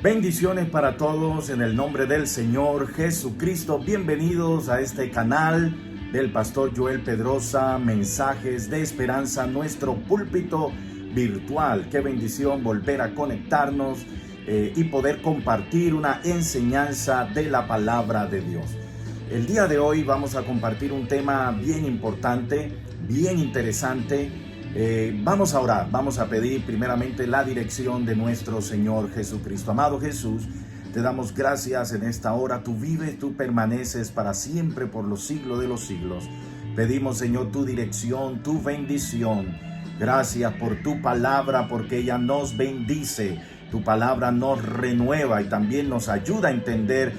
Bendiciones para todos en el nombre del Señor Jesucristo. Bienvenidos a este canal del Pastor Joel Pedrosa, Mensajes de Esperanza, nuestro púlpito virtual. Qué bendición volver a conectarnos y poder compartir una enseñanza de la palabra de Dios. El día de hoy vamos a compartir un tema bien importante, bien interesante. Vamos a orar, vamos a pedir primeramente la dirección de nuestro Señor Jesucristo. Amado Jesús, te damos gracias en esta hora. Tú vives, tú permaneces para siempre por los siglos de los siglos. Pedimos, Señor, tu dirección, tu bendición. Gracias por tu palabra, porque ella nos bendice. Tu palabra nos renueva y también nos ayuda a entender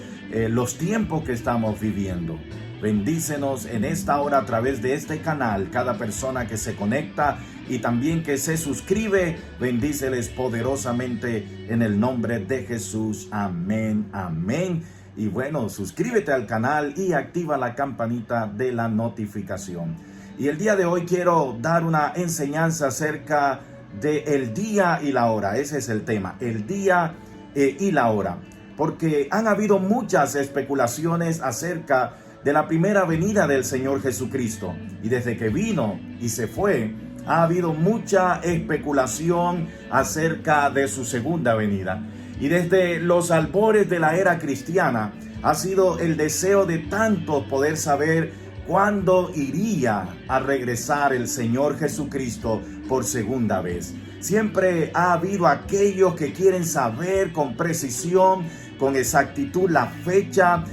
los tiempos que estamos viviendo. Bendícenos en esta hora a través de este canal, cada persona que se conecta y también que se suscribe, bendíceles poderosamente en el nombre de Jesús. Amén, amén. Y bueno, suscríbete al canal y activa la campanita de la notificación. Y el día de hoy quiero dar una enseñanza acerca del día y la hora. Ese es el tema, el día y la hora. Porque han habido muchas especulaciones acerca de la primera venida del Señor Jesucristo. Y desde que vino y se fue, ha habido mucha especulación acerca de su segunda venida. Y desde los albores de la era cristiana ha sido el deseo de tantos poder saber cuándo iría a regresar el Señor Jesucristo por segunda vez. Siempre ha habido aquellos que quieren saber con precisión, con exactitud la fecha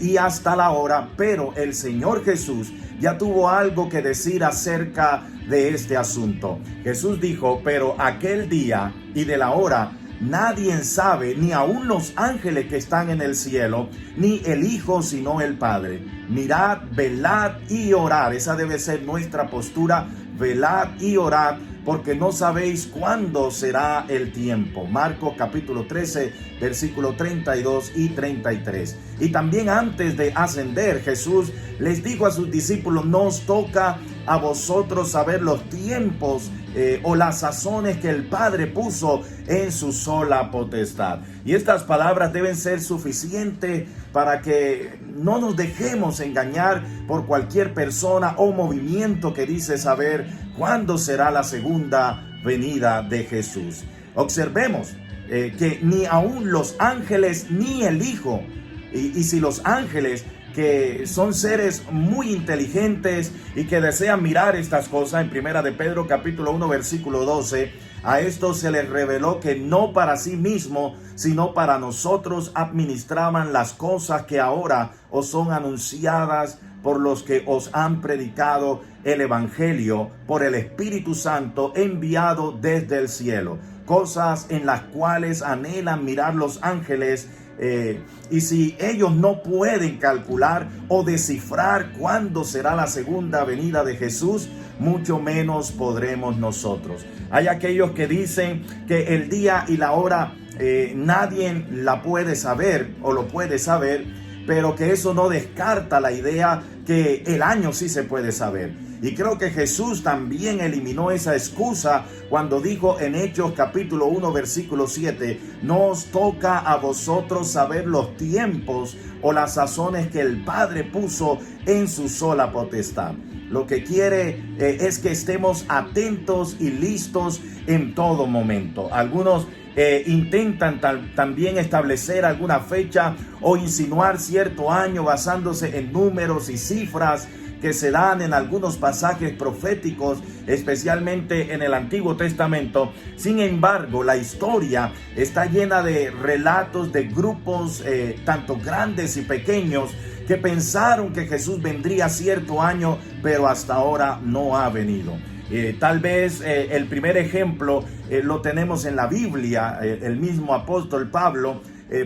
y hasta la hora, pero el Señor Jesús ya tuvo algo que decir acerca de este asunto. Jesús dijo: pero aquel día y de la hora nadie sabe, ni aun los ángeles que están en el cielo, ni el Hijo, sino el Padre. Mirad, velad y orad. Esa debe ser nuestra postura: velad y orad, porque no sabéis cuándo será el tiempo. Marcos capítulo 13, versículo 32 y 33. Y también antes de ascender, Jesús les dijo a sus discípulos: no os toca a vosotros saber los tiempos o las sazones que el Padre puso en su sola potestad. Y estas palabras deben ser suficientes para que no nos dejemos engañar por cualquier persona o movimiento que dice saber cuándo será la segunda venida de Jesús. Observemos que ni aun los ángeles ni el Hijo, y si los ángeles, que son seres muy inteligentes y que desean mirar estas cosas, en primera de Pedro capítulo 1 versículo 12, a estos se les reveló que no para sí mismo, sino para nosotros administraban las cosas que ahora os son anunciadas por los que os han predicado el Evangelio por el Espíritu Santo enviado desde el cielo, cosas en las cuales anhelan mirar los ángeles. Y si ellos no pueden calcular o descifrar cuándo será la segunda venida de Jesús, mucho menos podremos nosotros. Hay aquellos que dicen que el día y la hora nadie la puede saber o lo puede saber, pero que eso no descarta la idea que el año sí se puede saber. Y creo que Jesús también eliminó esa excusa cuando dijo en Hechos capítulo 1 versículo 7: no os toca a vosotros saber los tiempos o las sazones que el Padre puso en su sola potestad. Lo que quiere es que estemos atentos y listos en todo momento. Algunos intentan también establecer alguna fecha o insinuar cierto año basándose en números y cifras que se dan en algunos pasajes proféticos, especialmente en el Antiguo Testamento. Sin embargo, la historia está llena de relatos de grupos tanto grandes y pequeños que pensaron que Jesús vendría cierto año, pero hasta ahora no ha venido. Tal vez el primer ejemplo lo tenemos en la Biblia. El mismo apóstol Pablo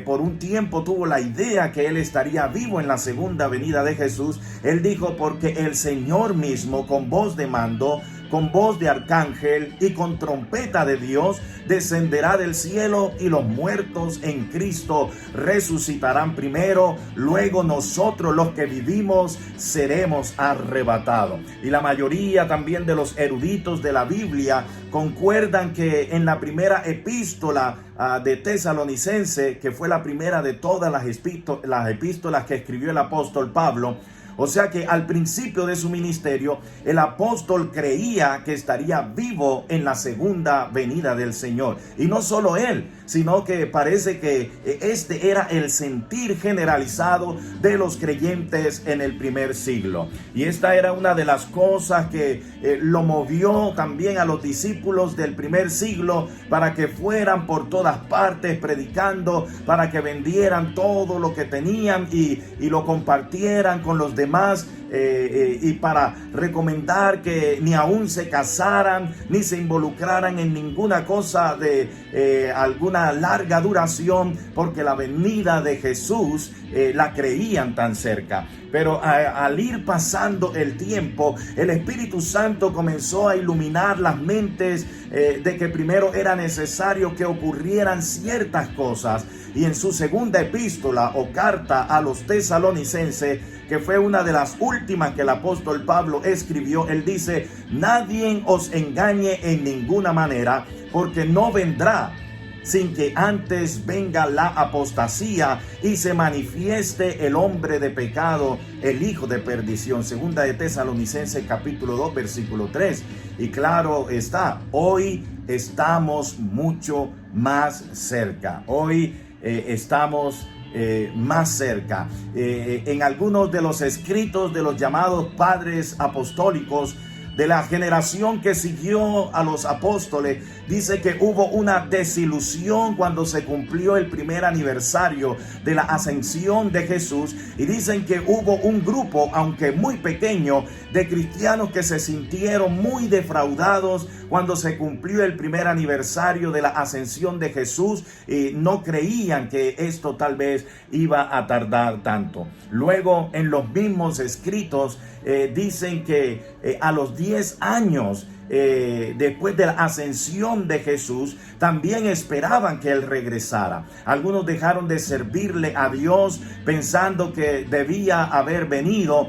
por un tiempo tuvo la idea que él estaría vivo en la segunda venida de Jesús. Él dijo: porque el Señor mismo con voz de mando, con voz de arcángel y con trompeta de Dios, descenderá del cielo, y los muertos en Cristo resucitarán primero. Luego nosotros, los que vivimos, seremos arrebatados. Y la mayoría también de los eruditos de la Biblia concuerdan que en la primera epístola de Tesalonicense, que fue la primera de todas las epístolas que escribió el apóstol Pablo, o sea que al principio de su ministerio, el apóstol creía que estaría vivo en la segunda venida del Señor. Y no solo él, sino que parece que este era el sentir generalizado de los creyentes en el primer siglo. Y esta era una de las cosas que lo movió también a los discípulos del primer siglo para que fueran por todas partes predicando, para que vendieran todo lo que tenían y lo compartieran con los demás. Y para recomendar que ni aún se casaran ni se involucraran en ninguna cosa de alguna larga duración, porque la venida de Jesús la creían tan cerca. Pero al ir pasando el tiempo, el Espíritu Santo comenzó a iluminar las mentes de que primero era necesario que ocurrieran ciertas cosas. Y en su segunda epístola o carta a los tesalonicenses, que fue una de las últimas que el apóstol Pablo escribió, él dice: nadie os engañe en ninguna manera, porque no vendrá sin que antes venga la apostasía y se manifieste el hombre de pecado, el hijo de perdición. Segunda de Tesalonicenses capítulo 2 versículo 3. Y claro está, hoy estamos mucho más cerca. Hoy estamos más cerca. En algunos de los escritos de los llamados padres apostólicos de la generación que siguió a los apóstoles, dice que hubo una desilusión cuando se cumplió el primer aniversario de la ascensión de Jesús, y dicen que hubo un grupo, aunque muy pequeño, de cristianos que se sintieron muy defraudados cuando se cumplió el primer aniversario de la ascensión de Jesús, y no creían que esto tal vez iba a tardar tanto. Luego, en los mismos escritos dicen que a los 10 años después de la ascensión de Jesús, también esperaban que Él regresara. Algunos dejaron de servirle a Dios pensando que debía haber venido,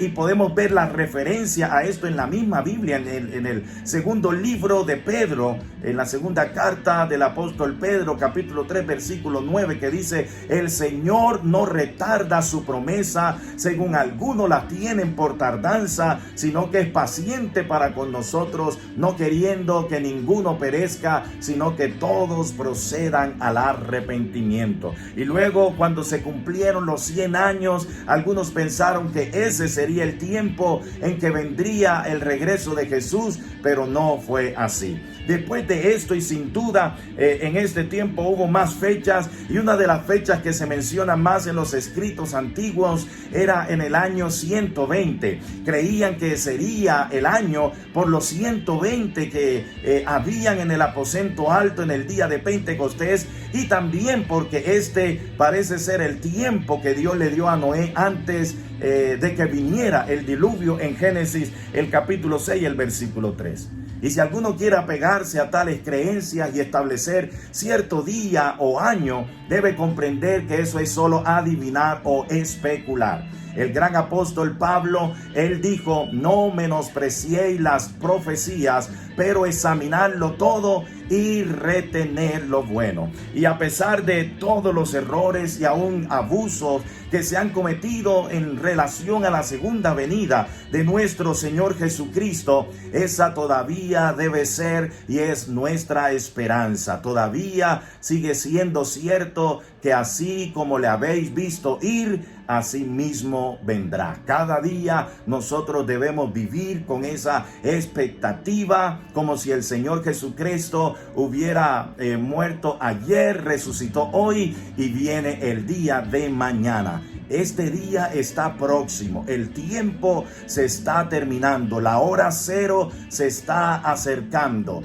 y podemos ver la referencia a esto en la misma Biblia, en el segundo libro de Pedro, en la segunda carta del apóstol Pedro, capítulo 3, versículo 9, que dice: el Señor no retarda su promesa, según algunos la tienen por tardanza, sino que es paciente para con nosotros, no queriendo que ninguno perezca, sino que todos procedan al arrepentimiento. Y luego, cuando se cumplieron los 100 años, algunos pensaron que ese sería el tiempo en que vendría el regreso de Jesús, pero no fue así. Después de esto, y sin duda en este tiempo hubo más fechas, y una de las fechas que se menciona más en los escritos antiguos era en el año 120. Creían que sería el año por los 120 que habían en el aposento alto en el día de Pentecostés, y también porque este parece ser el tiempo que Dios le dio a Noé antes de que viniera el diluvio, en Génesis el capítulo 6 el versículo 3. Y si alguno quiere apegarse a tales creencias y establecer cierto día o año, debe comprender que eso es solo adivinar o especular. El gran apóstol Pablo, él dijo: no menospreciéis las profecías, pero examinadlo todo y retener lo bueno. Y a pesar de todos los errores y aún abusos que se han cometido en relación a la segunda venida de nuestro Señor Jesucristo, esa todavía debe ser y es nuestra esperanza. Todavía sigue siendo cierto que así como le habéis visto ir, así mismo vendrá. Cada día nosotros debemos vivir con esa expectativa, como si el Señor Jesucristo hubiera muerto ayer, resucitó hoy y viene el día de mañana. Este día está próximo, el tiempo se está terminando, la hora cero se está acercando.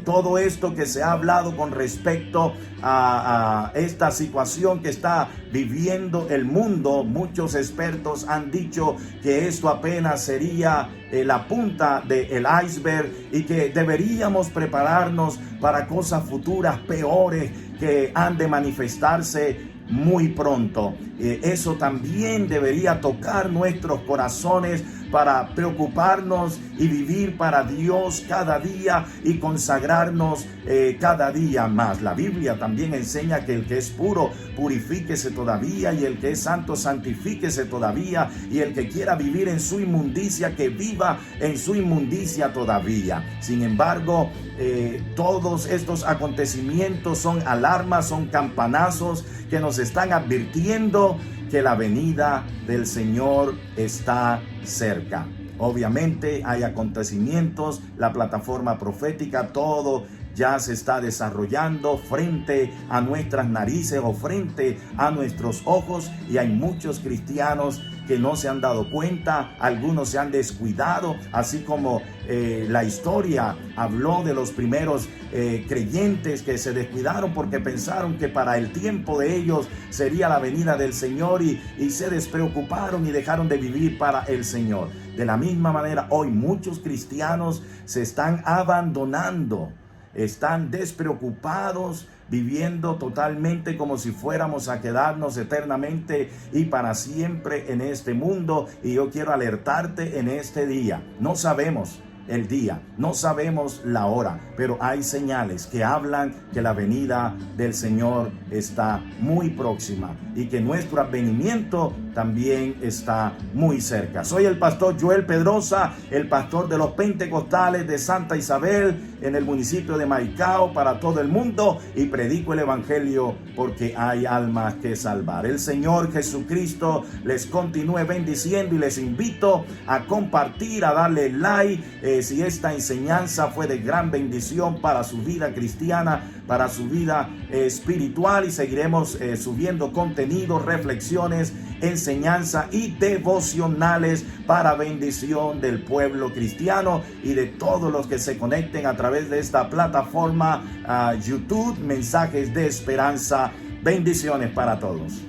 Todo esto que se ha hablado con respecto a esta situación que está viviendo el mundo, muchos expertos han dicho que esto apenas sería la punta del iceberg y que deberíamos prepararnos para cosas futuras peores que han de manifestarse muy pronto. Eso también debería tocar nuestros corazones para preocuparnos y vivir para Dios cada día y consagrarnos cada día más. La Biblia también enseña que el que es puro, purifíquese todavía, y el que es santo, santifíquese todavía, y el que quiera vivir en su inmundicia, que viva en su inmundicia todavía. Sin embargo, todos estos acontecimientos son alarmas, son campanazos que nos están advirtiendo que la venida del Señor está cerca. Obviamente hay acontecimientos, la plataforma profética, todo ya se está desarrollando frente a nuestras narices o frente a nuestros ojos, y hay muchos cristianos que no se han dado cuenta, algunos se han descuidado, así como la historia habló de los primeros creyentes que se descuidaron porque pensaron que para el tiempo de ellos sería la venida del Señor y se despreocuparon y dejaron de vivir para el Señor. De la misma manera, hoy muchos cristianos se están abandonando, están despreocupados, viviendo totalmente como si fuéramos a quedarnos eternamente y para siempre en este mundo. Y yo quiero alertarte en este día. No sabemos el día, no sabemos la hora, pero hay señales que hablan que la venida del Señor está muy próxima y que nuestro advenimiento también está muy cerca. Soy el pastor Joel Pedrosa, el pastor de los Pentecostales de Santa Isabel en el municipio de Maicao para todo el mundo, y predico el evangelio porque hay almas que salvar. El Señor Jesucristo les continúe bendiciendo y les invito a compartir, a darle like si esta enseñanza fue de gran bendición para su vida cristiana, para su vida espiritual, y seguiremos subiendo contenido, reflexiones, enseñanza y devocionales para bendición del pueblo cristiano y de todos los que se conecten a través de esta plataforma YouTube, Mensajes de Esperanza. Bendiciones para todos.